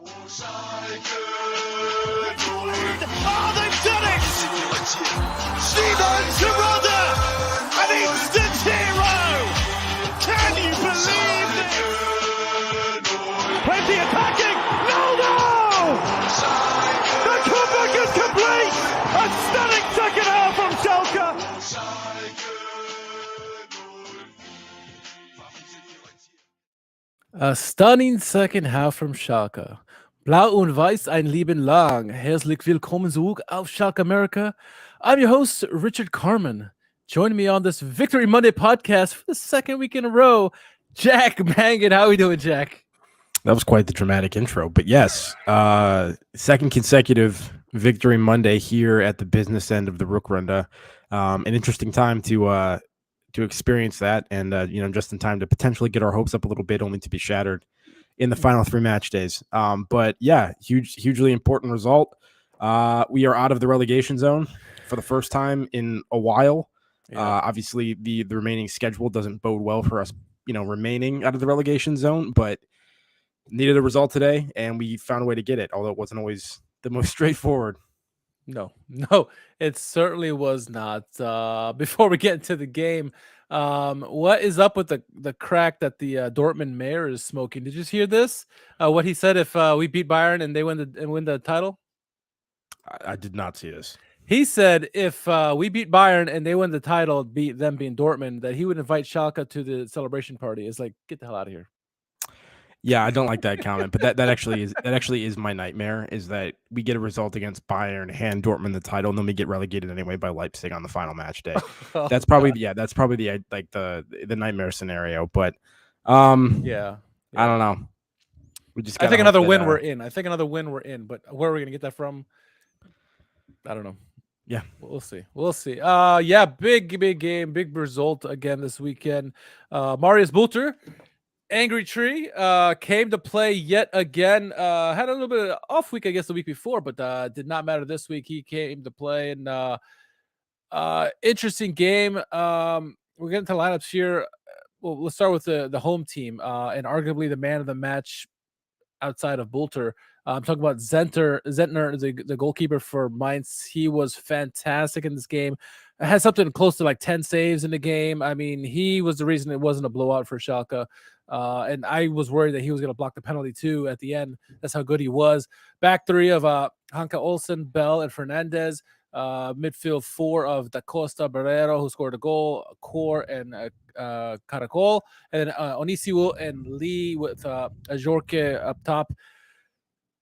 Oh, they've done it! Simon Terodde, an instant hero! Can you believe it? Plenty attacking! No! The comeback is complete! A stunning second half from Schalke! A stunning second half from Schalke. Blau und Weiß ein Leben lang. Herzlich willkommen zurück auf Schalke America. I'm your host, Richard Carmen. Joining me on this Victory Monday podcast for the second week in a row, Jack Mangan. How are we doing, Jack? That was quite the dramatic intro, but yes, second consecutive Victory Monday here at the business end of the Rückrunde. An interesting time to experience that, and just in time to potentially get our hopes up a little bit, only to be shattered in the final 3 match days. But yeah, hugely important result. We are out of the relegation zone for the first time in a while. Yeah. Obviously, the remaining schedule doesn't bode well for us, remaining out of the relegation zone, but needed a result today, and we found a way to get it, although it wasn't always the most straightforward. No, it certainly was not. Before we get into the game, what is up with the crack that the Dortmund mayor is smoking? Did you just hear this? What he said if we beat Bayern and they win the title? I did not see this. He said if we beat Bayern and they win the title, beat them being Dortmund, that he would invite Schalke to the celebration party. It's like, get the hell out of here. Yeah, I don't like that comment, but that actually is my nightmare, is that we get a result against Bayern, hand Dortmund the title, and then we get relegated anyway by Leipzig on the final match day. That's probably the nightmare scenario. But yeah. I don't know. I think another win we're in. But where are we gonna get that from? I don't know. Yeah, we'll see. Yeah, big game, big result again this weekend. Marius Bulter, Angry Tree, came to play yet again. Had a little bit of off week, I guess, the week before, but did not matter this week. He came to play, and interesting game. We're getting to lineups here. Well, let's start with the home team, and arguably the man of the match outside of Bulter. I'm talking about Zentner, the goalkeeper for Mainz. He was fantastic in this game. Had something close to like 10 saves in the game. I mean, he was the reason it wasn't a blowout for Schalke. And I was worried that he was going to block the penalty too at the end. That's how good he was. Back three of Hanka Olsen, Bell, and Fernandez. Midfield four of Da Costa, Barrero, who scored a goal, Core, and Caracol. And then Onisiwo and Lee with Ajorque up top.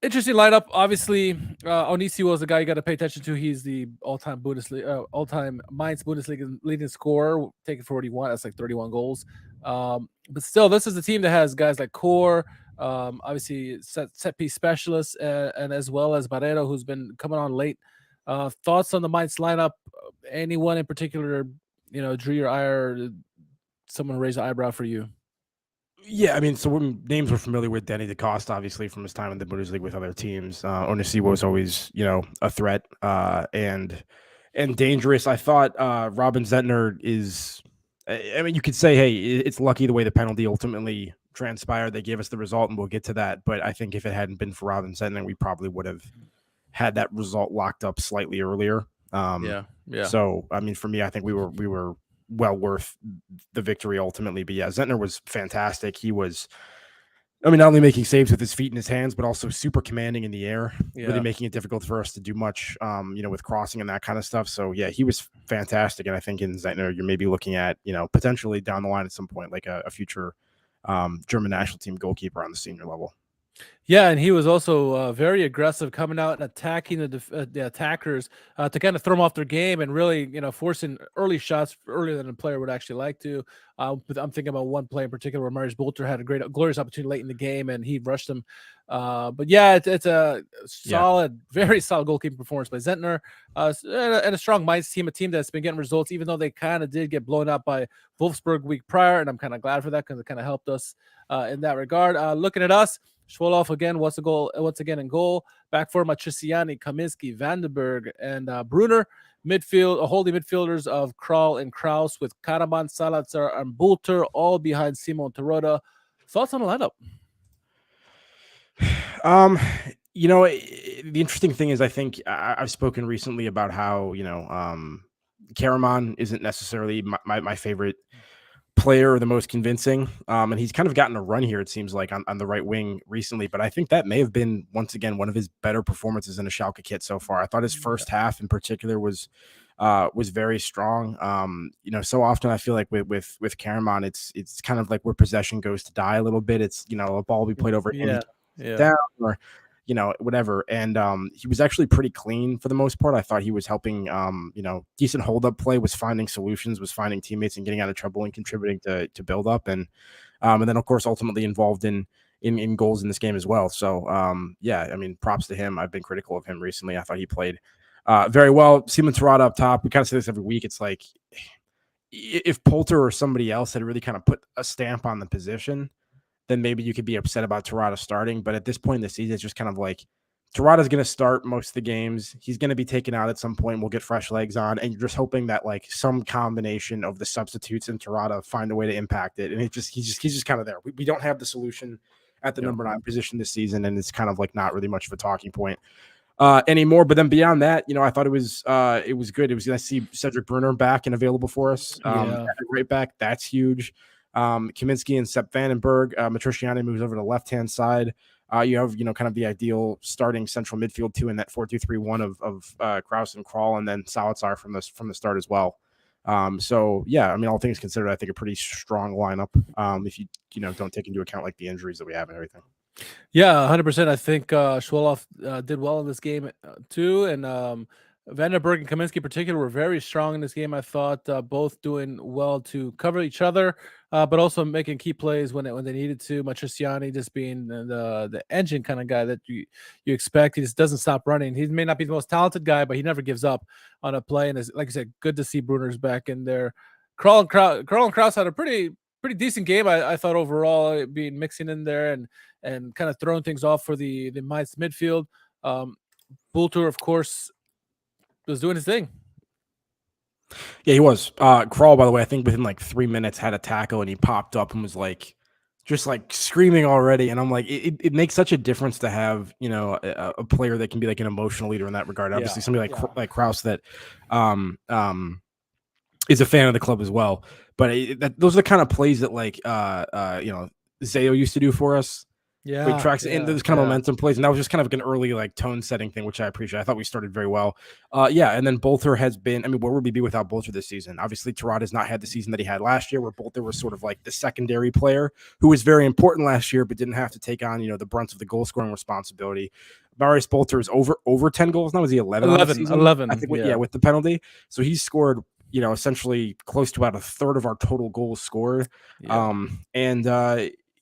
Interesting lineup. Obviously, Onisiwo is the guy you got to pay attention to. He's the all-time Mainz Bundesliga leading scorer, taking 41. That's like 31 goals. But still, this is a team that has guys like Core, obviously set piece specialists, and as well as Barrero, who's been coming on late. Thoughts on the Mainz lineup? Anyone in particular, drew your eye, or someone raised an eyebrow for you? Yeah, I mean, so names we're familiar with. Danny Da Costa, obviously, from his time in the Bundesliga with other teams. Onisiwo was always, a threat and dangerous. I thought Robin Zentner is. I mean, you could say, hey, it's lucky the way the penalty ultimately transpired. They gave us the result, and we'll get to that. But I think if it hadn't been for Robin Zentner, we probably would have had that result locked up slightly earlier. Yeah. So, I mean, for me, I think we were well worth the victory ultimately. But yeah, Zentner was fantastic. He was, not only making saves with his feet and his hands, but also super commanding in the air, really making it difficult for us to do much, with crossing and that kind of stuff. So yeah, he was fantastic. And I think in Zentner, you're maybe looking at, potentially down the line at some point, like a future German national team goalkeeper on the senior level. Yeah, and he was also very aggressive, coming out and attacking the attackers to kind of throw them off their game, and really, forcing early shots earlier than a player would actually like to. I'm thinking about one play in particular where Marius Bulter had a glorious opportunity late in the game, and he rushed him. But yeah, it's a solid, very solid goalkeeping performance by Zentner, and a strong Mainz team, a team that's been getting results, even though they kind of did get blown out by Wolfsburg week prior, and I'm kind of glad for that because it kind of helped us in that regard. Looking at us, Schwoloff again, once again in goal. Back four, Matriciani, Kaminski, Vandenberg, and Brunner. Holding midfielders of Kral and Kraus with Karaman, Salazar, and Bulter, all behind Simon Terodde. Thoughts on the lineup? The interesting thing is, I think I've spoken recently about how, Karaman isn't necessarily my favorite player or the most convincing. And he's kind of gotten a run here, it seems like, on the right wing recently. But I think that may have been, once again, one of his better performances in a Schalke kit so far. I thought his first half in particular was very strong. So often I feel like with Karaman, it's kind of like where possession goes to die a little bit. It's, a ball we played over him down, or whatever. And he was actually pretty clean for the most part. I thought he was helping, decent hold up play, was finding solutions, was finding teammates and getting out of trouble and contributing to build up. And then of course, ultimately involved in goals in this game as well. So props to him. I've been critical of him recently. I thought he played very well. Simon Terrada up top. We kind of say this every week. It's like, if Poulter or somebody else had really kind of put a stamp on the position, then maybe you could be upset about Terrada starting. But at this point in the season, it's just kind of like Terrada's going to start most of the games. He's going to be taken out at some point. We'll get fresh legs on, and you're just hoping that like some combination of the substitutes and Terrada find a way to impact it. And he's just kind of there. We don't have the solution at the number 9 position this season, and it's kind of like not really much of a talking point anymore. But then beyond that, I thought it was good. It was nice to see Cedric Brunner back and available for us. Right back, that's huge. Kaminsky and Sepp Vandenberg. Matriciani moves over to the left-hand side. You have, kind of the ideal starting central midfield too in that 4-2-3-1 of Kraus and Krall, and then Salazar from the start as well. All things considered, I think a pretty strong lineup. If you don't take into account like the injuries that we have and everything. Yeah, 100%. I think Schwoloff did well in this game too, and Vandenberg and Kaminsky in particular were very strong in this game. I thought both doing well to cover each other, but also making key plays when they needed to. Matriciani just being the engine kind of guy that you expect. He just doesn't stop running. He may not be the most talented guy, but he never gives up on a play. And like I said, good to see Brunner's back in there. Krall and Kraus had a pretty decent game, I thought overall, being mixing in there and kind of throwing things off for the Mainz midfield. Bulter, of course, was doing his thing. Yeah, he was. Krall, by the way, I think within like 3 minutes had a tackle and he popped up and was like, just like screaming already. And I'm like, it makes such a difference to have, a player that can be like an emotional leader in that regard. Obviously, somebody like Kraus that is a fan of the club as well. But those are the kind of plays that like, Zayo used to do for us. Yeah, tracks and those kind of momentum plays, and that was just kind of like an early like tone setting thing, which I appreciate. I thought we started very well. And then Bolter has been. I mean, where would we be without Bolter this season? Obviously, Terrada has not had the season that he had last year, where Bolter was sort of like the secondary player who was very important last year, but didn't have to take on the brunt of the goal scoring responsibility. Marius Bolter is over 10 goals now. Is he 11? 11. I think. With the penalty, so he's scored. Essentially close to about a third of our total goals scored.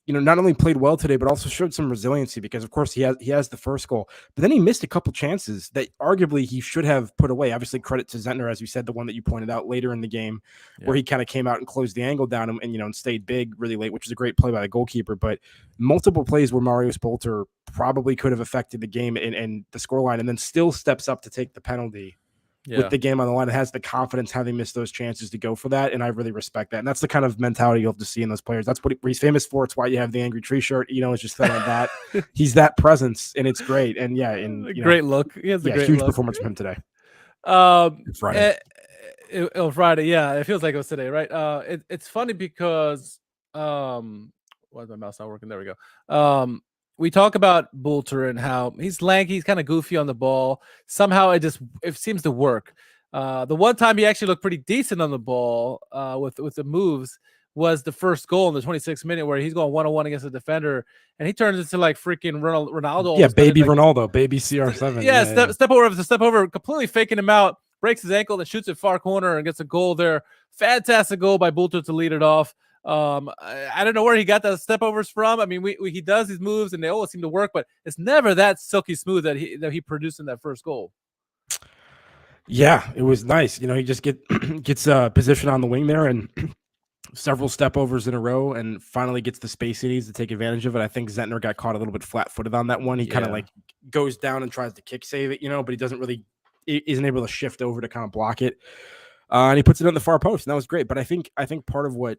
Not only played well today, but also showed some resiliency because, of course, he has the first goal, but then he missed a couple chances that arguably he should have put away. Obviously, credit to Zentner, as you said, the one that you pointed out later in the game, where he kind of came out and closed the angle down and stayed big really late, which was a great play by the goalkeeper. But multiple plays where Marius Bolter probably could have affected the game and the scoreline, and then still steps up to take the penalty. With the game on the line, it has the confidence having missed those chances to go for that, and I really respect that. And that's the kind of mentality you'll have to see in those players. That's what he's famous for. It's why you have the angry tree shirt. It's just like that. He's that presence, and it's great. And great look. He has a great huge look. Performance from him today. Friday. Friday, yeah. It feels like it was today, right? It's funny because why is my mouse not working? There we go. We talk about Bolter and how he's lanky, he's kind of goofy on the ball. Somehow it seems to work. The one time he actually looked pretty decent on the ball with the moves was the first goal in the 26th minute where he's going 1-on-1 against the defender and he turns into like freaking Ronaldo. Yeah, baby Ronaldo, baby CR7. Step over, completely faking him out, breaks his ankle and shoots it far corner and gets a goal there. Fantastic goal by Bolter to lead it off. I don't know where he got the step overs from. I mean, he does these moves and they always seem to work, but it's never that silky smooth that he produced in that first goal. Yeah, it was nice. He just gets position on the wing there and several step overs in a row and finally gets the space he needs to take advantage of it. I think Zentner got caught a little bit flat-footed on that one. He kind of like goes down and tries to kick save it, but he isn't able to shift over to kind of block it. And he puts it on the far post, and that was great. But I think part of what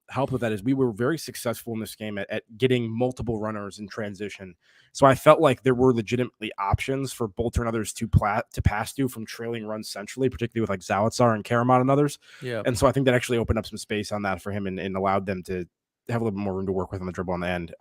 helped with that is we were very successful in this game at getting multiple runners in transition. So I felt like there were legitimately options for Bolter and others to pass to from trailing runs centrally, particularly with like Zalazar and Karaman and others. Yeah. And so I think that actually opened up some space on that for him and allowed them to have a little bit more room to work with on the dribble on the end,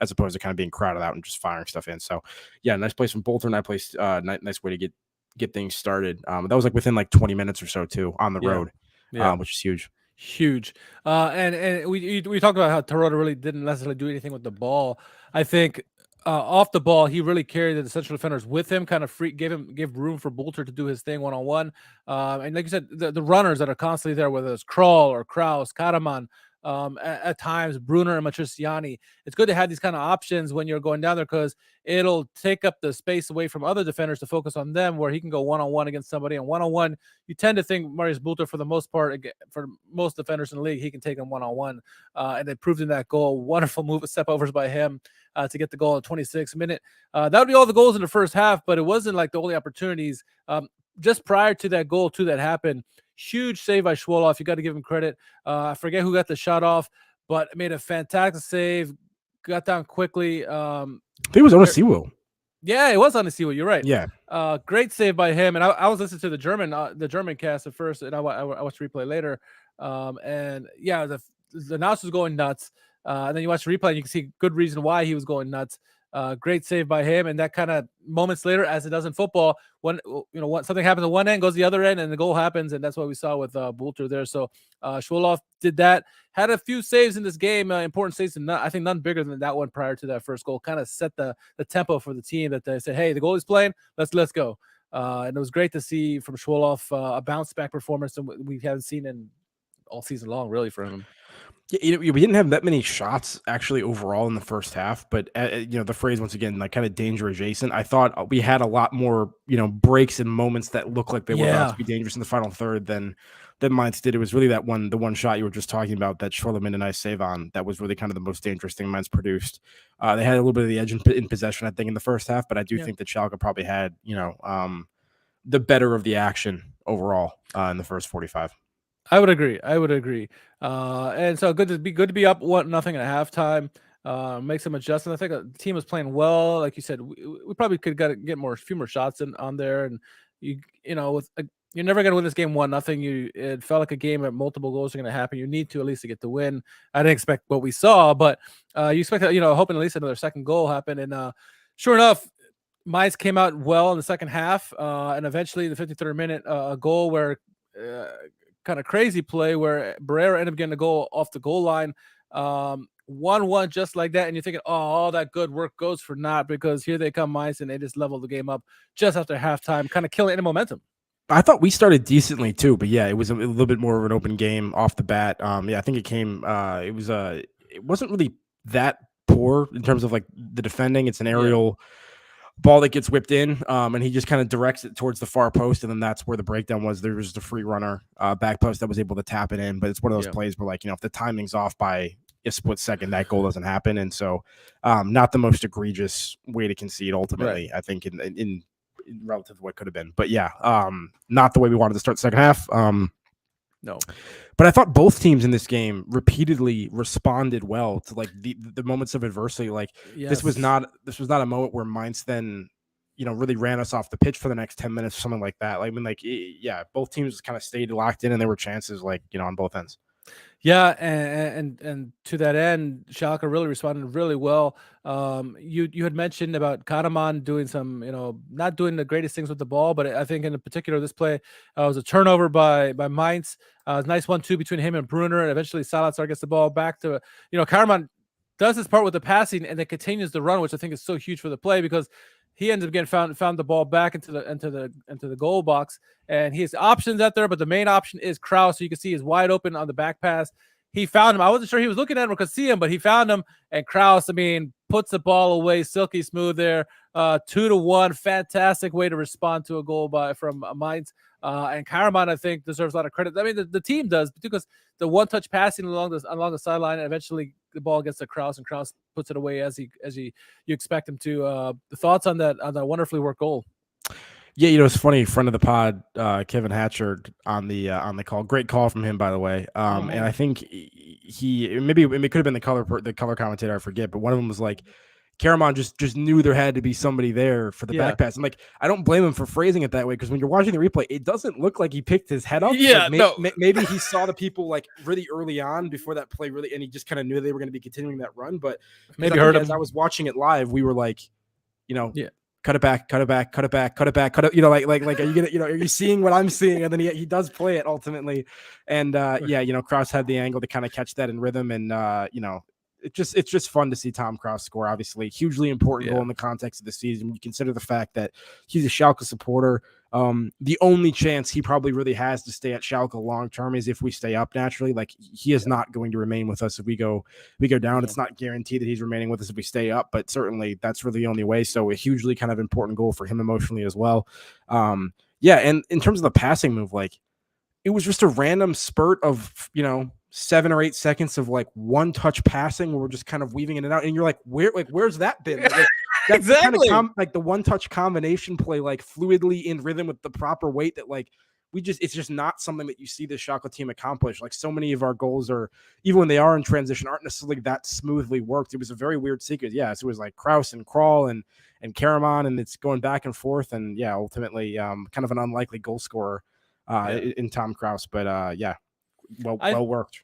as opposed to kind of being crowded out and just firing stuff in. So yeah, nice place from Bolter. Nice way to get things started. That was like within like 20 minutes or so too on the road, which is huge. Huge. And we talked about how Tarota really didn't necessarily do anything with the ball. I think off the ball, he really carried the central defenders with him, kind of gave room for Bolter to do his thing one-on-one. And like you said, the runners that are constantly there, whether it's Kroll or Kraus, Karaman, at times Brunner and Matriciani. It's good to have these kind of options when you're going down there because it'll take up the space away from other defenders to focus on them, where he can go one-on-one against somebody. And one-on-one, you tend to think Marius Bolter, for the most part, for most defenders in the league, he can take them one-on-one. And they proved in that goal. Wonderful move of step overs by him to get the goal in 26th minute. That would be all the goals in the first half, but it wasn't like the only opportunities. Just prior to that goal, too, that happened, huge save by Schwoloff. You got to give him credit. I forget who got the shot off, but made a fantastic save. Got down quickly. I think it was Onisiwo. Yeah, it was Onisiwo. You're right. Yeah. Great save by him. And I was listening to the German cast at first, and I watched the replay later. And yeah, the announcer was going nuts. And then you watch the replay, and you can see good reason why he was going nuts. Great save by him, and that kind of moments later, as it does in football, when something happens at one end, goes the other end, and the goal happens, and that's what we saw with Bolter there. So Schwoloff did that, had a few saves in this game, important saves, and I think none bigger than that one prior to that first goal. Kind of set the tempo for the team that they said, hey, the goalie's playing, let's go. And it was great to see from Schwoloff a bounce back performance that we haven't seen in all season long, really, for him. Yeah, we didn't have that many shots actually overall in the first half, but the phrase once again, like kind of danger adjacent. I thought we had a lot more, breaks and moments that looked like they were about to be dangerous in the final third than Mainz did. It was really the one shot you were just talking about that Schwoloff made a nice save on. That was really kind of the most dangerous thing Mainz produced. They had a little bit of the edge in possession, I think, in the first half, but I do think that Schalke probably had, the better of the action overall in the first 45. I would agree. And so good to be up 1-0 at halftime. Make some adjustments. I think the team was playing well. Like you said, we probably could get a few more shots on there. And you're never going to win this game 1-0. It felt like a game where multiple goals are going to happen. You need to at least to get the win. I didn't expect what we saw, but you expect hoping at least another second goal happened. And sure enough, Mainz came out well in the second half, and eventually in the 53rd minute, a goal where. Kind of crazy play where Barrera ended up getting a goal off the goal line, 1-1 just like that, and you're thinking, oh, all that good work goes for naught, because here they come, Mainz, and they just leveled the game up just after halftime, kind of killing any momentum. I thought we started decently too, but yeah, it was a little bit more of an open game off the bat. I think it came. It wasn't really that poor in terms of like the defending. It's an aerial. Ball that gets whipped in, and he just kind of directs it towards the far post, and then that's where the breakdown was. There was the free runner back post that was able to tap it in, but it's one of those plays where, like, if the timing's off by a split second, that goal doesn't happen, and so not the most egregious way to concede ultimately, I think, in relative to what could have been. But yeah, not the way we wanted to start the second half. No, but I thought both teams in this game repeatedly responded well to like the moments of adversity. Like this was not a moment where Mainz then, really ran us off the pitch for the next 10 minutes or something like that. Like, I mean, both teams kind of stayed locked in, and there were chances on both ends. Yeah, and to that end, Schalke really responded really well. You had mentioned about Karaman doing some, not doing the greatest things with the ball, but I think in particular this play was a turnover by Mainz. Nice 1-2 between him and Brunner, and eventually Salazar gets the ball back to, Karaman does his part with the passing and then continues the run, which I think is so huge for the play, because he ends up getting found the ball back into the goal box, and he has options out there, but the main option is Kraus. So you can see he's wide open on the back pass. He found him. I wasn't sure he was looking at him or could see him, but he found him, and Kraus, puts the ball away, silky smooth there. 2-1, fantastic way to respond to a goal from Mainz. And Karaman, I think, deserves a lot of credit. The team does, because the one-touch passing along the sideline, and eventually the ball gets to Kraus, and Kraus puts it away as you expect him to. The thoughts on that wonderfully worked goal? Yeah, it's funny. Friend of the pod, Kevin Hatcher on the call. Great call from him, by the way. And I think maybe it could have been the color commentator. I forget, but one of them was like, Karaman just knew there had to be somebody there for the back pass. I'm like, I don't blame him for phrasing it that way, because when you're watching the replay, it doesn't look like he picked his head up. Yeah, maybe he saw the people like really early on before that play, really, and he just kind of knew they were going to be continuing that run. But maybe heard him. As I was watching it live, we were like, yeah. Cut it back, cut it back, cut it back, cut it back, cut it. Like, are you gonna, are you seeing what I'm seeing? And then he does play it ultimately, and Kraus had the angle to kind of catch that in rhythm, and it's just fun to see Tom Kraus score. Obviously, hugely important goal in the context of the season. When you consider the fact that he's a Schalke supporter, the only chance he probably really has to stay at Schalke long term is if we stay up naturally. Like, he is not going to remain with us if we go down. It's not guaranteed that he's remaining with us if we stay up, but certainly that's really the only way. So a hugely kind of important goal for him emotionally as well. And in terms of the passing move, like, it was just a random spurt of 7 or 8 seconds of like one touch passing where we're just kind of weaving in and out, and you're like, where's that been? Like, that's exactly kind of like the one touch combination play, like fluidly in rhythm with the proper weight, that like it's just not something that you see this Schalke team accomplish. Like, so many of our goals are, even when they are in transition, aren't necessarily that smoothly worked. It was a very weird sequence. So it was like Kraus and Krall and Karaman, and it's going back and forth, and ultimately kind of an unlikely goal scorer in Tom Kraus, but well worked.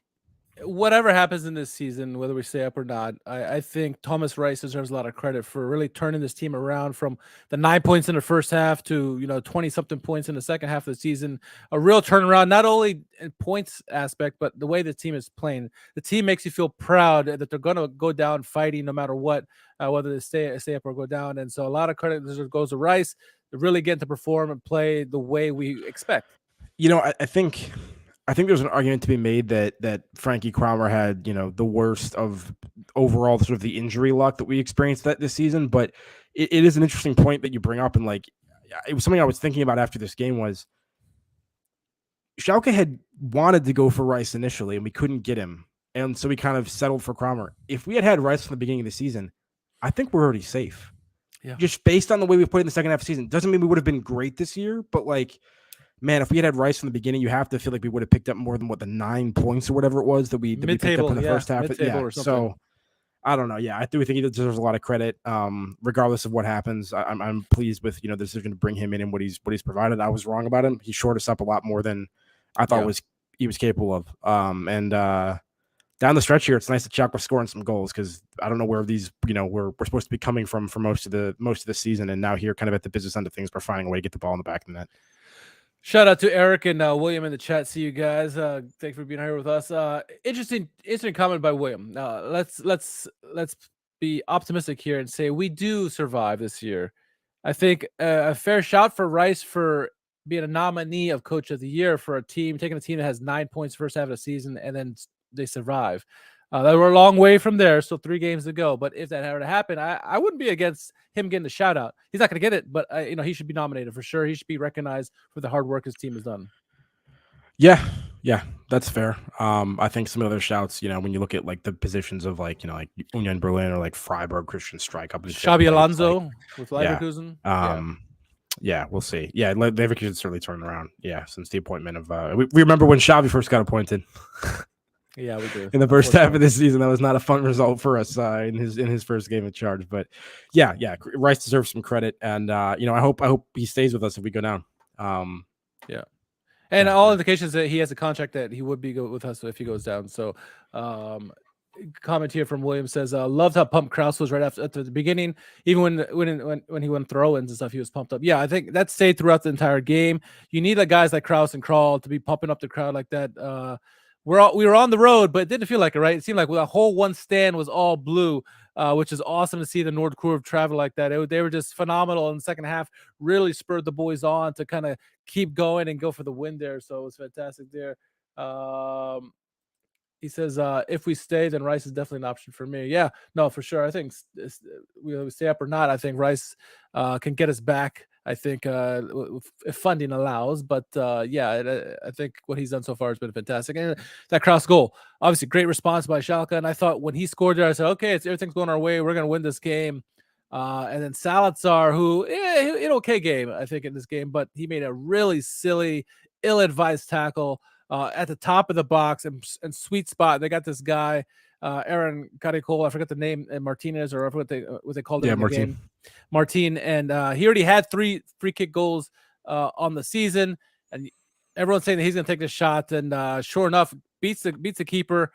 Whatever happens in this season, whether we stay up or not, I think Thomas Rice deserves a lot of credit for really turning this team around from the 9 points in the first half to 20-something points in the second half of the season. A real turnaround, not only in points aspect, but the way the team is playing. The team makes you feel proud that they're going to go down fighting no matter what, whether they stay up or go down. And so a lot of credit goes to Rice to really get to perform and play the way we expect. I think there's an argument to be made that Franky Kramer had, the worst of overall sort of the injury luck that we experienced this season. But it is an interesting point that you bring up. And like, it was something I was thinking about after this game was Schalke had wanted to go for Rice initially and we couldn't get him. And so we kind of settled for Kramer. If we had Rice from the beginning of the season, I think we're already safe. Yeah. Just based on the way we played in the second half of the season. Doesn't mean we would have been great this year, but like, man, if we had Rice from the beginning, you have to feel like we would have picked up more than the 9 points or whatever it was that we picked up in the first half. So I don't know. Yeah, I do think he deserves a lot of credit, regardless of what happens. I'm pleased with the decision to bring him in and what he's provided. I was wrong about him. He shored us up a lot more than I thought he was capable of. And down the stretch here, it's nice that Schalke was scoring some goals, because I don't know where these we're supposed to be coming from for most of the season, and now here kind of at the business end of things, we're finding a way to get the ball in the back of the net. Shout out to Eric and William in the chat. See you guys. Thank you for being here with us. Interesting comment by William. Let's be optimistic here and say we do survive this year. I think a fair shout for Rice for being a nominee of Coach of the Year for taking a team that has 9 points first half of the season and then they survive. They were a long way from there, still 3 games to go. But if that were to happen, I wouldn't be against him getting the shout out. He's not going to get it, but he should be nominated for sure. He should be recognized for the hard work his team has done. Yeah, that's fair. I think some other shouts, when you look at like the positions of like Union Berlin or like Freiburg, Christian Streich up in Xabi Alonso with Leverkusen. Yeah, we'll see. Yeah, Leverkusen certainly turned around. Yeah, since the appointment of we remember when Xavi first got appointed. Yeah, we do. In the first half of this season, that was not a fun result for us in his first game in charge. But yeah, Rice deserves some credit, and I hope he stays with us if we go down. And all indications that he has a contract that he would be with us if he goes down. So, comment here from William says, "Loved how pumped Kraus was right after the beginning. Even when he went throw-ins and stuff, he was pumped up." Yeah, I think that stayed throughout the entire game. You need guys like Kraus and Krall to be pumping up the crowd like that. We were on the road, but it didn't feel like it, right? It seemed like the whole one stand was all blue, which is awesome to see the Nord Kurve travel like that. They were just phenomenal in the second half, really spurred the boys on to kind of keep going and go for the win there. So it was fantastic there. He says, if we stay, then Rice is definitely an option for me. Yeah, no, for sure. I think we stay up or not, I think Rice can get us back. I think if funding allows, but I think what he's done so far has been fantastic. And that cross goal, obviously great response by Schalke. And I thought when he scored there, I said, okay, everything's going our way. We're going to win this game. And then Salazar, who an okay game, I think, in this game, but he made a really silly, ill-advised tackle at the top of the box and sweet spot. They got this guy, Aaron Caricol, I forgot the name, Martinez, or what they called it in the game. Martin, and he already had 3 free kick goals on the season, and everyone's saying that he's going to take the shot, and sure enough, beats the keeper.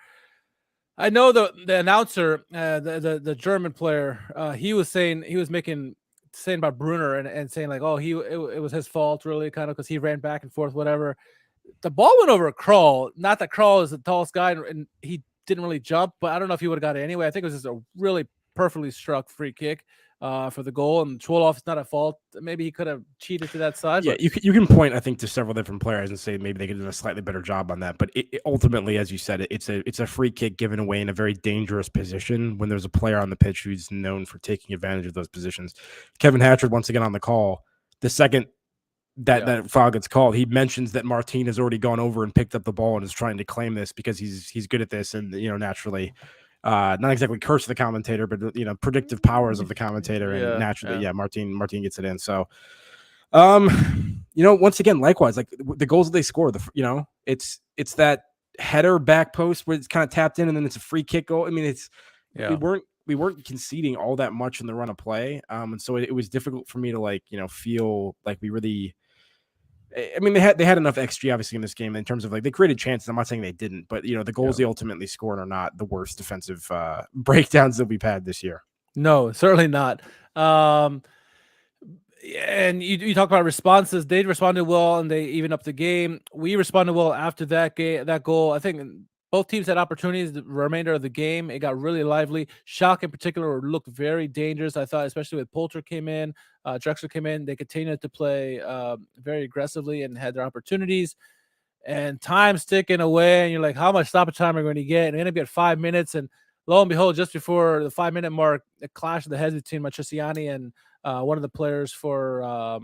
I know the announcer, the German player, he was saying about Brunner and saying like, oh, it was his fault really, kind of, because he ran back and forth, whatever. The ball went over a Krul. Not that Krul is the tallest guy, and he didn't really jump, but I don't know if he would have got it anyway. I think it was just a really perfectly struck free kick for the goal, and Chwolow is not at fault. Maybe he could have cheated to that side. Yeah, you can point, I think, to several different players and say maybe they could have done a slightly better job on that. But it ultimately, as you said, it's a free kick given away in a very dangerous position when there's a player on the pitch who's known for taking advantage of those positions. Kevin Hatchard, once again on the call, the second that foul gets called, he mentions that Martin has already gone over and picked up the ball and is trying to claim this because he's good at this, and naturally. Not exactly curse the commentator, but predictive powers of the commentator, and naturally, Martin gets it in. So, once again, likewise, like the goals that they score, it's that header back post where it's kind of tapped in, and then it's a free kick goal. I mean, we weren't conceding all that much in the run of play, and so it was difficult for me to feel like we really. I mean, they had enough XG obviously in this game in terms of they created chances. I'm not saying they didn't, but the goals they ultimately scored are not the worst defensive breakdowns that we've had this year. No, certainly not. And you talk about responses. They responded well, and they even up the game. We responded well after that goal. I think both teams had opportunities the remainder of the game. It got really lively. Schalke in particular looked very dangerous, I thought, especially with Poulter came in, Drexler came in. They continued to play very aggressively and had their opportunities. And time's ticking away, and you're like, how much stoppage time are we going to get? And we ended up at 5 minutes, and lo and behold, just before the 5-minute mark, a clash of the heads between Matriciani and one of the players for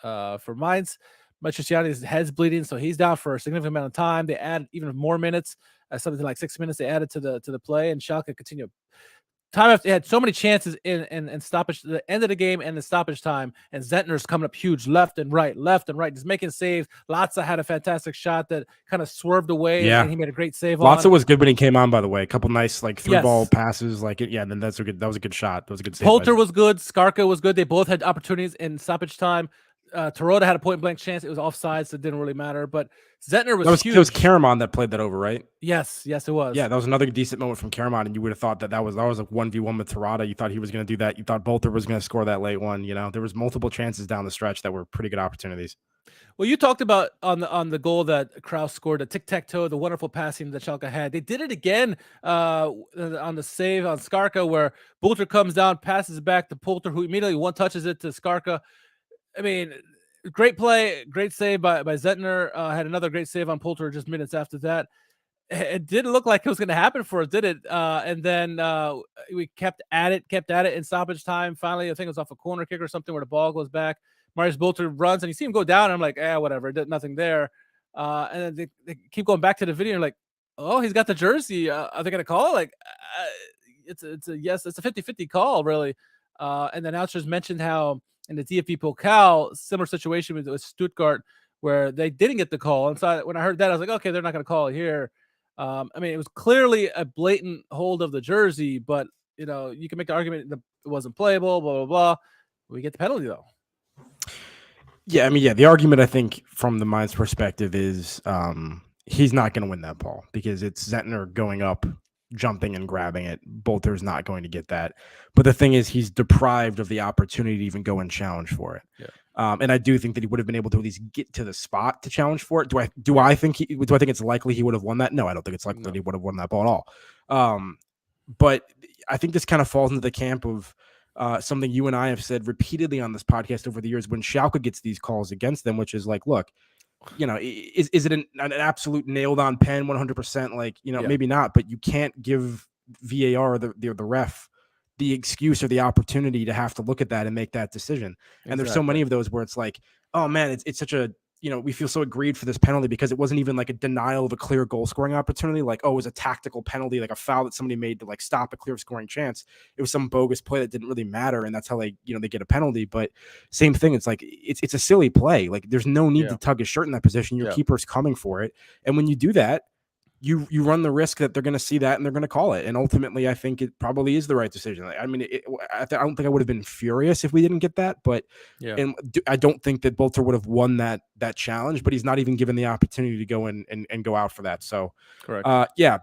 Mainz. Matriciani's head's bleeding, so he's down for a significant amount of time. They add even more minutes, something like 6 minutes. They added to the play, and Schalke continued. Time after, they had so many chances in stoppage, the end of the game and the stoppage time, and Zentner's coming up huge, left and right, just making saves. Latza had a fantastic shot that kind of swerved away, and he made a great save. Latza was good when he came on, by the way. A couple nice through ball passes, and then that was a good shot. That was a good save. Poulter was good. Skarka was good. They both had opportunities in stoppage time. Tarota had a point-blank chance. It was offside, so it didn't really matter. But Zentner was huge. It was Karaman that played that over, right? Yes, it was. Yeah, that was another decent moment from Karaman, and you would have thought that was a 1v1 with Tarota. You thought he was going to do that. You thought Bolter was going to score that late one. There was multiple chances down the stretch that were pretty good opportunities. Well, you talked about on the goal that Kraus scored, the tic-tac-toe, the wonderful passing that Schalke had. They did it again on the save on Skarka, where Bolter comes down, passes it back to Poulter, who immediately one-touches it to Skarka. I mean, great play, great save by Zentner. Had another great save on Poulter just minutes after that. It didn't look like it was going to happen for us, did it? And then we kept at it in stoppage time. Finally, I think it was off a corner kick or something where the ball goes back. Marius Poulter runs, and you see him go down. And I'm like, whatever, nothing there. And then they keep going back to the video. And like, oh, he's got the jersey. Are they going to call it? It's a 50-50 call, really. And the announcers mentioned how in the DFB Pokal, similar situation with Stuttgart, where they didn't get the call. And so when I heard that, I was like, okay, they're not going to call it here. I mean, it was clearly a blatant hold of the jersey, but you can make the argument that it wasn't playable, blah, blah, blah. We get the penalty, though. Yeah, I mean, the argument, I think, from the Mainz perspective is he's not going to win that ball because it's Zentner going up, jumping and grabbing it. Bolter's not going to get that. But the thing is, he's deprived of the opportunity to even go and challenge for it. Yeah. And I do think that he would have been able to at least get to the spot to challenge for it. Do I think it's likely he would have won that? No, I don't think it's likely that he would have won that ball at all. But I think this kind of falls into the camp of something you and I have said repeatedly on this podcast over the years when Schalke gets these calls against them, which is like, look, is it an absolute nailed on pen 100%? Maybe not, but you can't give VAR or the ref the excuse or the opportunity to have to look at that and make that decision. Exactly. And there's so many of those where it's like, oh man, it's such a we feel so aggrieved for this penalty because it wasn't even like a denial of a clear goal scoring opportunity. Like, oh, it was a tactical penalty, like a foul that somebody made to like stop a clear scoring chance. It was some bogus play that didn't really matter. And that's how they get a penalty. But same thing. It's like, it's a silly play. Like there's no need to tug his shirt in that position. Your keeper's coming for it. And when you do that, you run the risk that they're going to see that and they're going to call it. And ultimately, I think it probably is the right decision. I mean, I don't think I would have been furious if we didn't get that, but and I don't think that Bolter would have won that challenge, but he's not even given the opportunity to go in and go out for that. So, correct.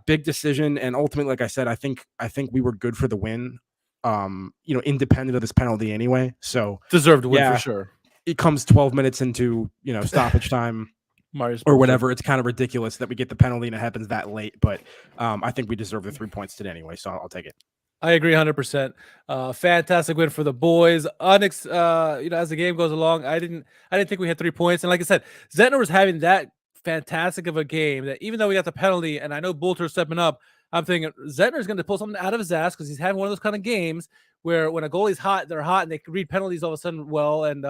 Big decision. And ultimately, like I said, I think we were good for the win, independent of this penalty anyway. So deserved win for sure. It comes 12 minutes into, stoppage time. Or whatever. It's kind of ridiculous that we get the penalty and it happens that late, but I think we deserve the 3 points today anyway, so I'll take it. I agree 100%. Fantastic win for the boys. As the game goes along, I didn't think we had 3 points, and like I said, Zentner was having that fantastic of a game that even though we got the penalty, and I know Bolter stepping up, I'm thinking Zentner's going to pull something out of his ass because he's having one of those kind of games where when a goalie's hot, they're hot, and they can read penalties all of a sudden well, and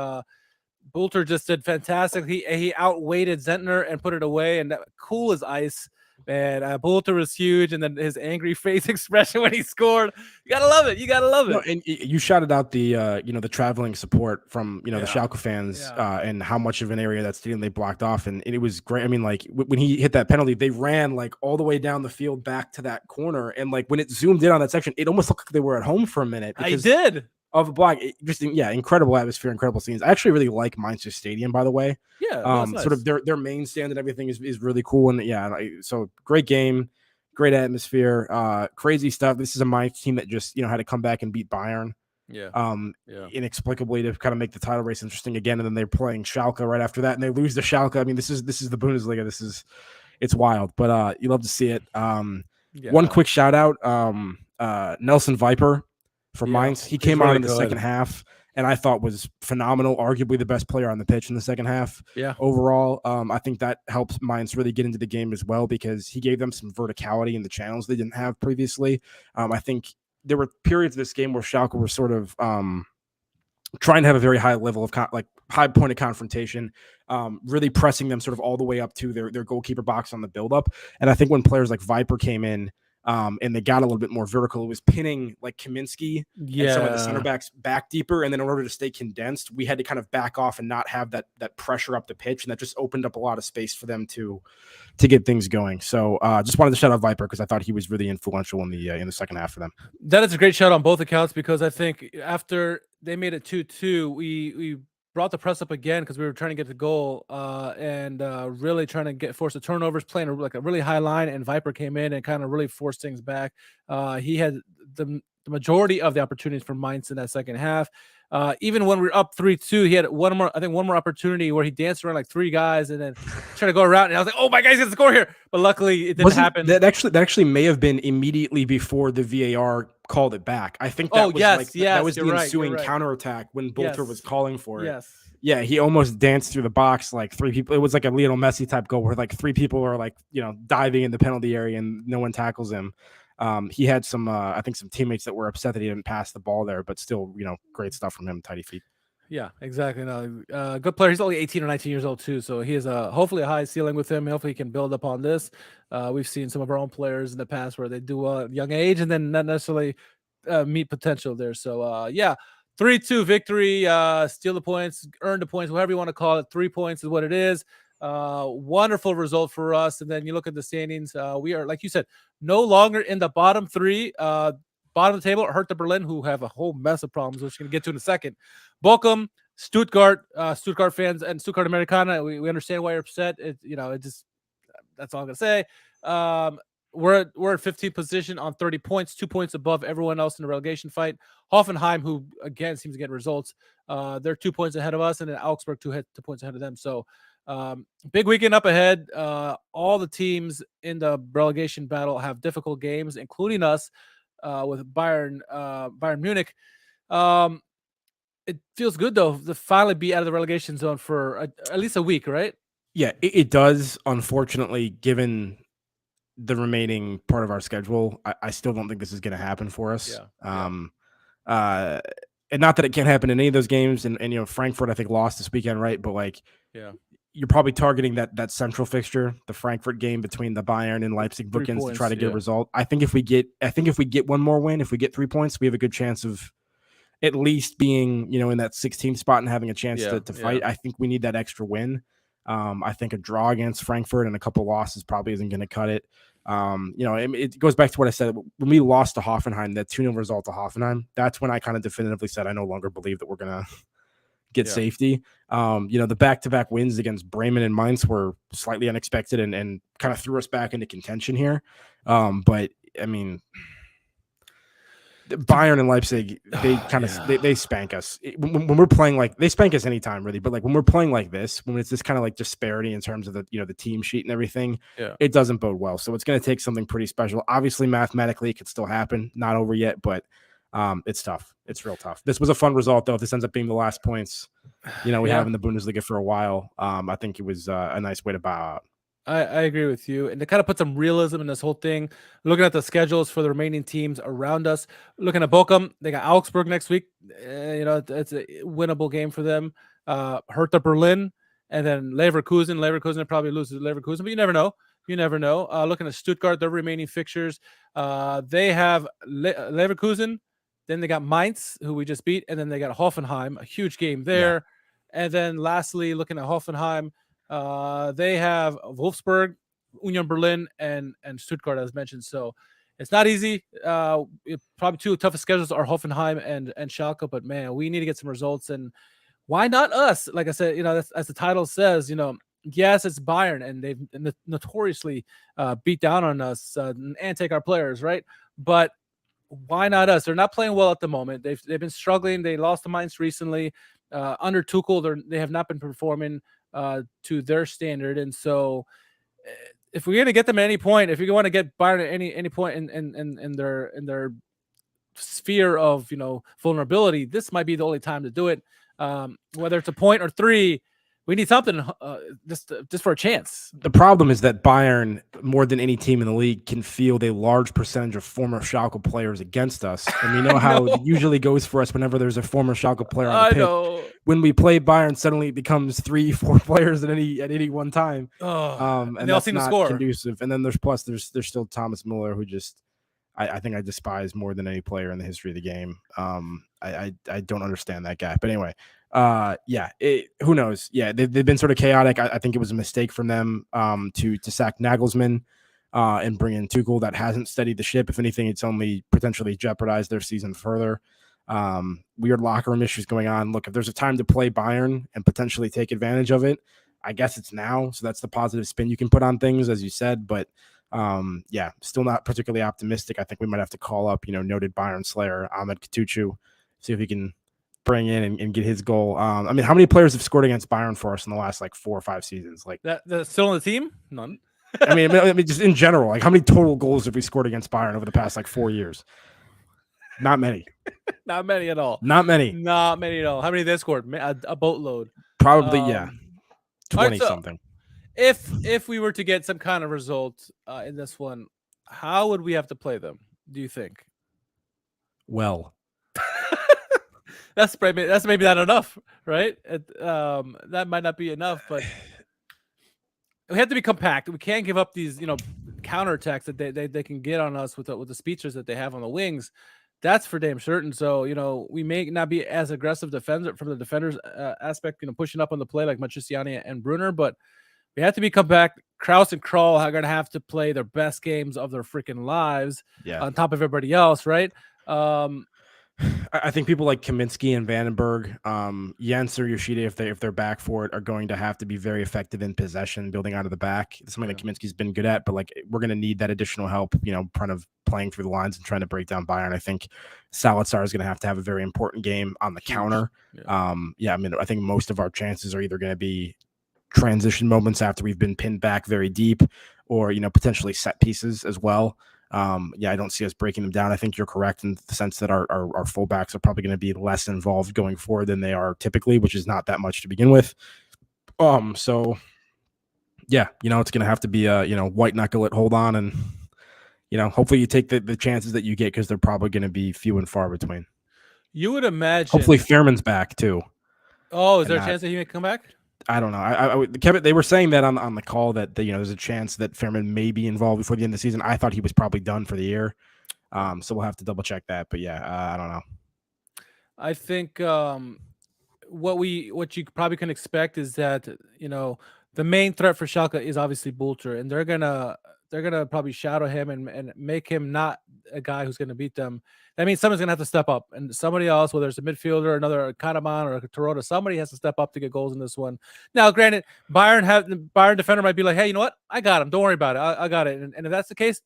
Bolter just did fantastic. He outweighted Zentner and put it away, and cool as ice. Man, Bolter was huge, and then his angry face expression when he scored. You gotta love it. No, and you shouted out the the traveling support from the Schalke fans and how much of an area that stadium they blocked off, and it was great. I mean, like when he hit that penalty, they ran like all the way down the field back to that corner, and like when it zoomed in on that section, it almost looked like they were at home for a minute. I did. Of a block, incredible atmosphere, incredible scenes. I actually really like Mainz Stadium, by the way. Yeah, nice. Sort of their main stand and everything is really cool, and so great game, great atmosphere, crazy stuff. This is a Mainz team that just had to come back and beat Bayern, inexplicably to kind of make the title race interesting again, and then they're playing Schalke right after that, and they lose to Schalke. I mean, this is the Bundesliga. It's wild, but you love to see it. One quick shout out, Nelson Viper. For Mainz, he came on in the second half, and I thought was phenomenal. Arguably the best player on the pitch in the second half. Yeah. Overall, I think that helps Mainz really get into the game as well because he gave them some verticality in the channels they didn't have previously. I think there were periods of this game where Schalke were sort of trying to have a very high level of high point of confrontation, really pressing them sort of all the way up to their goalkeeper box on the buildup. And I think when players like Viper came in, and they got a little bit more vertical. It was pinning like Kaminsky and some of the center backs back deeper. And then in order to stay condensed, we had to kind of back off and not have that pressure up the pitch. And that just opened up a lot of space for them to get things going. So just wanted to shout out Viper because I thought he was really influential in the second half for them. That is a great shout on both accounts because I think after they made it 2-2, we brought the press up again because we were trying to get the goal and really trying to force the turnovers, playing a really high line, and Viper came in and kind of really forced things back. He had the majority of the opportunities for Mainz in that second half. Even when we were up 3-2, he had one more opportunity where he danced around like 3 guys and then tried to go around. And I was like, "Oh my God, he's gonna score here!" But luckily, it didn't happen. That actually may have been immediately before the VAR called it back. I think that that was the ensuing counterattack when Bolter was calling for it. Yes. Yeah, he almost danced through the box like 3 people. It was like a Lionel Messi type goal where like 3 people are like diving in the penalty area and no one tackles him. He had some, I think, some teammates that were upset that he didn't pass the ball there, but still, great stuff from him. Tidy feet. Yeah, exactly. No, good player. He's only 18 or 19 years old too, so he has hopefully a high ceiling with him. Hopefully, he can build upon this. We've seen some of our own players in the past where they do well at a young age and then not necessarily meet potential there. So, 3-2 victory. Steal the points, earn the points, whatever you want to call it. 3 points is what it is. Wonderful result for us. And then you look at the standings. We are, like you said, no longer in the bottom 3. Bottom of the table, Hertha Berlin, who have a whole mess of problems, which we're going to get to in a second. Bochum, Stuttgart fans, and Stuttgart Americana. We understand why you're upset. That's all I'm going to say. We're at 15th position on 30 points, 2 points above everyone else in the relegation fight. Hoffenheim, who again seems to get results, they're 2 points ahead of us, and then Augsburg 2 points ahead of them. So big weekend up ahead. All the teams in the relegation battle have difficult games, including us with Bayern Munich. It feels good though to finally be out of the relegation zone for at least a week, right? Yeah, it does. Unfortunately, given the remaining part of our schedule, I still don't think this is going to happen for us. And not that it can't happen in any of those games. And Frankfurt, I think, lost this weekend, right? But you're probably targeting that central fixture, the Frankfurt game between the Bayern and Leipzig bookends to try to get a result. I think if we get one more win, if we get 3 points, we have a good chance of at least being, in that 16th spot and having a chance to fight. I think we need that extra win. I think a draw against Frankfurt and a couple losses probably isn't going to cut it. It goes back to what I said when we lost to Hoffenheim, that 2-0 result to Hoffenheim. That's when I kind of definitively said I no longer believe that we're going to get safety. The back-to-back wins against Bremen and Mainz were slightly unexpected and kind of threw us back into contention here. But I mean, Bayern and Leipzig, they kind of they spank us when we're playing like they spank us anytime really, but like when we're playing like this, when it's this kind of like disparity in terms of the the team sheet and everything, it doesn't bode well. So it's going to take something pretty special. Obviously, mathematically, it could still happen. Not over yet, but it's tough. It's real tough. This was a fun result though. If this ends up being the last points, we have in the Bundesliga for a while. I think it was a nice way to bow out. I agree with you. And to kind of put some realism in this whole thing, looking at the schedules for the remaining teams around us, looking at Bochum, they got Augsburg next week. It's a winnable game for them. Hertha Berlin, and then Leverkusen. Leverkusen probably loses to Leverkusen, but you never know. Looking at Stuttgart, their remaining fixtures, they have Leverkusen, then they got Mainz, who we just beat, and then they got Hoffenheim, a huge game there. Yeah. And then lastly, looking at Hoffenheim, they have Wolfsburg, Union Berlin, and Stuttgart, as mentioned. So it's not easy. Probably two toughest schedules are Hoffenheim and Schalke. But man, we need to get some results. And why not us? Like I said, as the title says, yes, it's Bayern, and they've notoriously beat down on us and take our players, right? But why not us? They're not playing well at the moment. They've been struggling. They lost to Mainz recently. Under Tuchel, they have not been performing to their standard. And so if we're going to get them at any point, if you want to get Bayern at any point in their sphere of vulnerability, this might be the only time to do it. Whether it's a point or 3, we need something just for a chance. The problem is that Bayern, more than any team in the league, can field a large percentage of former Schalke players against us. And we know how it usually goes for us whenever there's a former Schalke player on the pitch. When we play Bayern, suddenly it becomes 3-4 players at any one time. And they all seem to score. Conducive. And then there's still Thomas Müller, who just I think I despise more than any player in the history of the game. I don't understand that guy. But anyway, who knows? Yeah, they've been sort of chaotic. I think it was a mistake from them to sack Nagelsmann and bring in Tuchel. That hasn't steadied the ship. If anything, it's only potentially jeopardized their season further. Weird locker room issues going on. Look, if there's a time to play Bayern and potentially take advantage of it, I guess it's now. So that's the positive spin you can put on things, as you said. But still not particularly optimistic. I think we might have to call up, noted Bayern slayer Ahmed Katucu, see if he can bring in and get his goal. How many players have scored against Bayern for us in the last 4 or 5 seasons? Like that's still on the team? None. I mean, just in general, like how many total goals have we scored against Bayern over the past 4 years? Not many. Not many at all. Not many at all. How many they scored? A boatload. Probably, 20 something. If we were to get some kind of result in this one, how would we have to play them, do you think? Well, that's maybe not enough, right? That might not be enough, but we have to be compact. We can't give up these, counterattacks that they can get on us with the speedsters that they have on the wings. That's for damn certain. So, we may not be as aggressive defender from the defenders aspect, pushing up on the play like Matriciani and Brunner, but we have to be compact. Kraus and Kroll are going to have to play their best games of their freaking lives on top of everybody else, right? I think people like Kaminsky and Vandenberg, Jens or Yoshida, if they're back for it, are going to have to be very effective in possession, building out of the back. It's something that Kaminsky's been good at, but we're going to need that additional help, kind of playing through the lines and trying to break down Bayern. I think Salazar is going to have a very important game on the counter. I think most of our chances are either going to be transition moments after we've been pinned back very deep, or potentially set pieces as well. I don't see us breaking them down. I think you're correct in the sense that our fullbacks are probably going to be less involved going forward than they are typically, which is not that much to begin with. It's going to have to be a white knuckle it, hold on, and hopefully you take the chances that you get, because they're probably going to be few and far between. You would imagine. Hopefully Fehrman's back too. Oh, is there a chance that he may come back? I don't know. Kevin, they were saying that on the call that there's a chance that Fairman may be involved before the end of the season. I thought he was probably done for the year. So we'll have to double check that. But yeah, I don't know. I think what you probably can expect is that the main threat for Schalke is obviously Bulter, and they're gonna probably shadow him and make him not a guy who's gonna beat them. That means someone's gonna have to step up, and somebody else, whether it's a midfielder, another Karaman or a Torota, somebody has to step up to get goals in this one. Now, granted, Bayern defender might be like, hey, you know what? I got him. Don't worry about it. I got it. And if that's the case,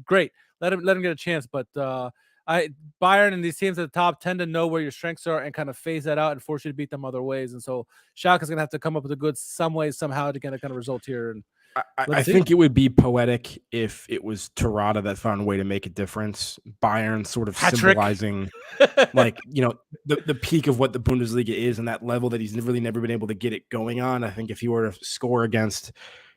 great. Let him get a chance. But Bayern and these teams at the top tend to know where your strengths are and kind of phase that out and force you to beat them other ways. And so Schalke's gonna have to come up with a good some way somehow to get a kind of result here. And I think it would be poetic if it was Torada that found a way to make a difference. Bayern sort of symbolizing like, the peak of what the Bundesliga is and that level that he's really never been able to get it going on. I think if he were to score against,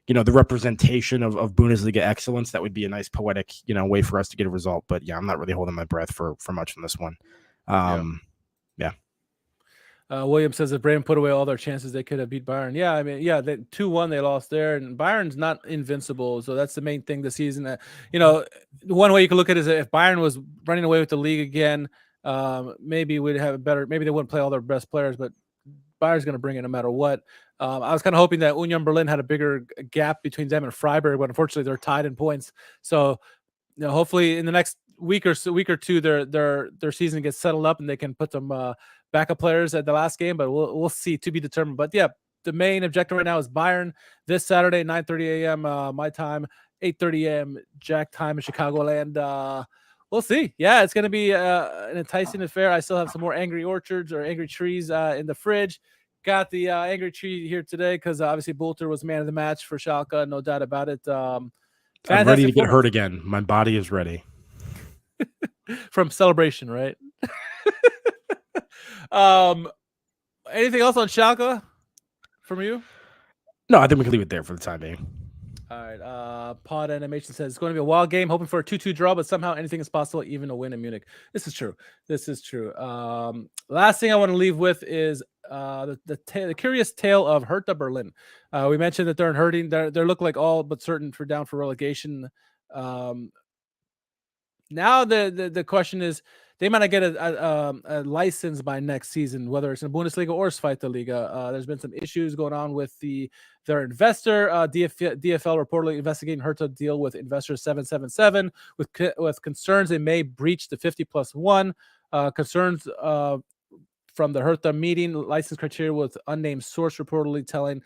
the representation of Bundesliga excellence, that would be a nice poetic, way for us to get a result. But yeah, I'm not really holding my breath for much on this one. Yeah. William says that Bremen put away all their chances, they could have beat Bayern. Yeah, I mean, yeah, 2-1 they lost there, and Bayern's not invincible, so that's the main thing this season. One way you can look at it is if Bayern was running away with the league again, maybe we'd have maybe they wouldn't play all their best players, but Bayern's going to bring it no matter what. I was kind of hoping that Union Berlin had a bigger gap between them and Freiburg, but unfortunately they're tied in points. So, hopefully in the next week or two, their season gets settled up and they can put some backup players at the last game. But we'll see, to be determined. But yeah, the main objective right now is Bayern this Saturday, 9:30 a.m. My time, 8:30 a.m. Jack time in Chicagoland. We'll see. Yeah, it's going to be an enticing affair. I still have some more angry orchards or angry trees in the fridge. Got the angry tree here today because obviously Bulter was man of the match for Schalke, no doubt about it. I'm ready to get hurt again. My body is ready. From celebration, right? Anything else on Schalke from you? No, I think we can leave it there for the time being. All right. Pod Animation says it's going to be a wild game, hoping for a 2-2 draw, but somehow anything is possible, even a win in Munich. This is true. Last thing I want to leave with is the curious tale of Hertha Berlin. We mentioned that they're hurting. They look like all but certain for down for relegation. Now the question is, they might not get a license by next season, whether it's in Bundesliga or Zweite Liga. There's been some issues going on with their investor. DFL reportedly investigating Hertha deal with investor 777 with concerns they may breach the 50+1. Concerns from the Hertha meeting, license criteria with unnamed source reportedly telling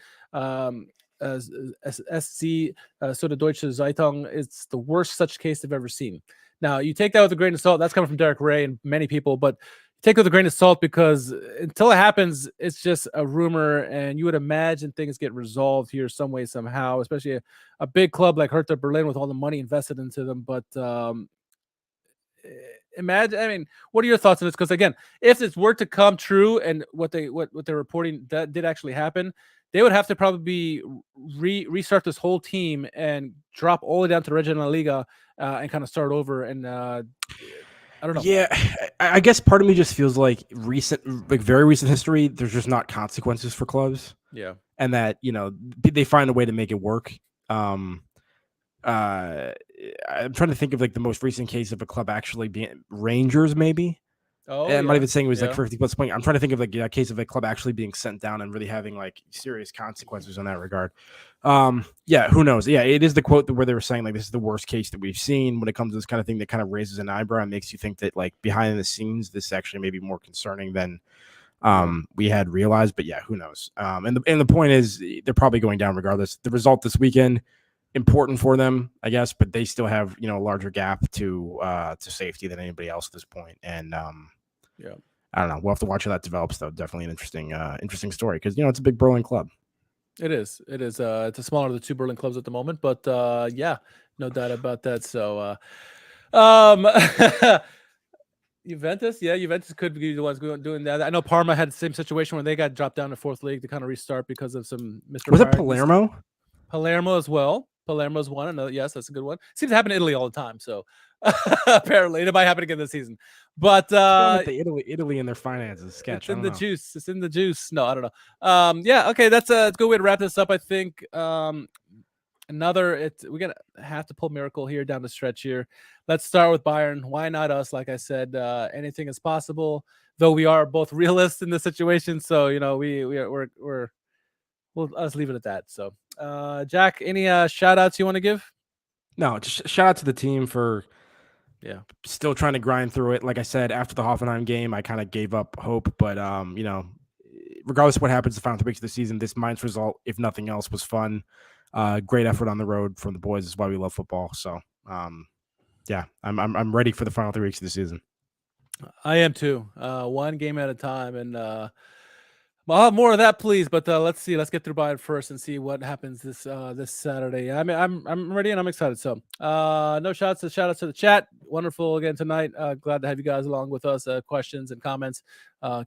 SC Süddeutsche Zeitung it's the worst such case they've ever seen. Now, you take that with a grain of salt. That's coming from Derek Ray and many people, but take it with a grain of salt because until it happens, it's just a rumor, and you would imagine things get resolved here some way, somehow, especially a big club like Hertha Berlin with all the money invested into them. But imagine, what are your thoughts on this? Because, again, if it's were to come true and what they're reporting that did actually happen, they would have to probably restart this whole team and drop all the way down to the Regional Liga and kind of start over. And I don't know. Yeah, I guess part of me just feels like very recent history, there's just not consequences for clubs. Yeah. And that, they find a way to make it work. I'm trying to think of like the most recent case of a club actually being Rangers, maybe. Oh, and I'm not even saying it was like 50+ point. I'm trying to think of like a case of a club actually being sent down and really having like serious consequences in that regard. Yeah, who knows? Yeah, it is the quote where they were saying like this is the worst case that we've seen when it comes to this kind of thing that kind of raises an eyebrow and makes you think that like behind the scenes this actually may be more concerning than we had realized. But yeah, who knows? And the point is they're probably going down regardless. The result this weekend important for them, I guess, but they still have a larger gap to safety than anybody else at this point. And yeah, I don't know. We'll have to watch how that develops, though. Definitely an interesting story because it's a big Berlin club. It is. It's a smaller of the two Berlin clubs at the moment, but yeah, no doubt about that. So Juventus could be the ones doing that. I know Parma had the same situation when they got dropped down to fourth league to kind of restart because of some Mr. Was it Palermo? Palermo as well. Palermo's one. Another, yes, that's a good one. Seems to happen in Italy all the time. So Apparently, it might happen again this season. But the Italy and their finances sketch. it's in the juice. It's in the juice. No, I don't know. Yeah, okay, that's a good way to wrap this up. I think we're gonna have to pull miracle here down the stretch here. Let's start with Bayern. Why not us? Like I said, anything is possible. Though we are both realists in this situation, so we'll let's leave it at that. So, Jack, any shout outs you want to give? No, just shout out to the team for still trying to grind through it. Like I said, after the Hoffenheim game, I kind of gave up hope, but regardless of what happens the final 3 weeks of the season, this Mainz result, if nothing else, was fun. Great effort on the road from the boys. Is why we love football. So, I'm ready for the final 3 weeks of the season. I am too. One game at a time, and I'll have more of that, please. But let's see. Let's get through Bayern first and see what happens this Saturday. I mean, I'm ready and I'm excited. So, no shout outs to the chat. Wonderful again tonight. Glad to have you guys along with us. Questions and comments.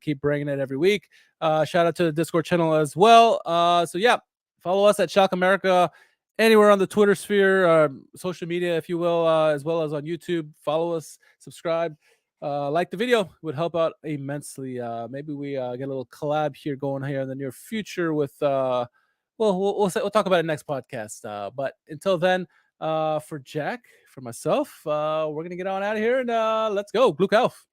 Keep bringing it every week. Shout out to the Discord channel as well. So yeah, follow us at Schalke America anywhere on the Twitter sphere, social media, if you will, as well as on YouTube. Follow us, subscribe. Like the video would help out immensely. Maybe we get a little collab here going here in the near future with we'll talk about it next podcast. But until then, for Jack, for myself, we're gonna get on out of here and let's go. Glück auf.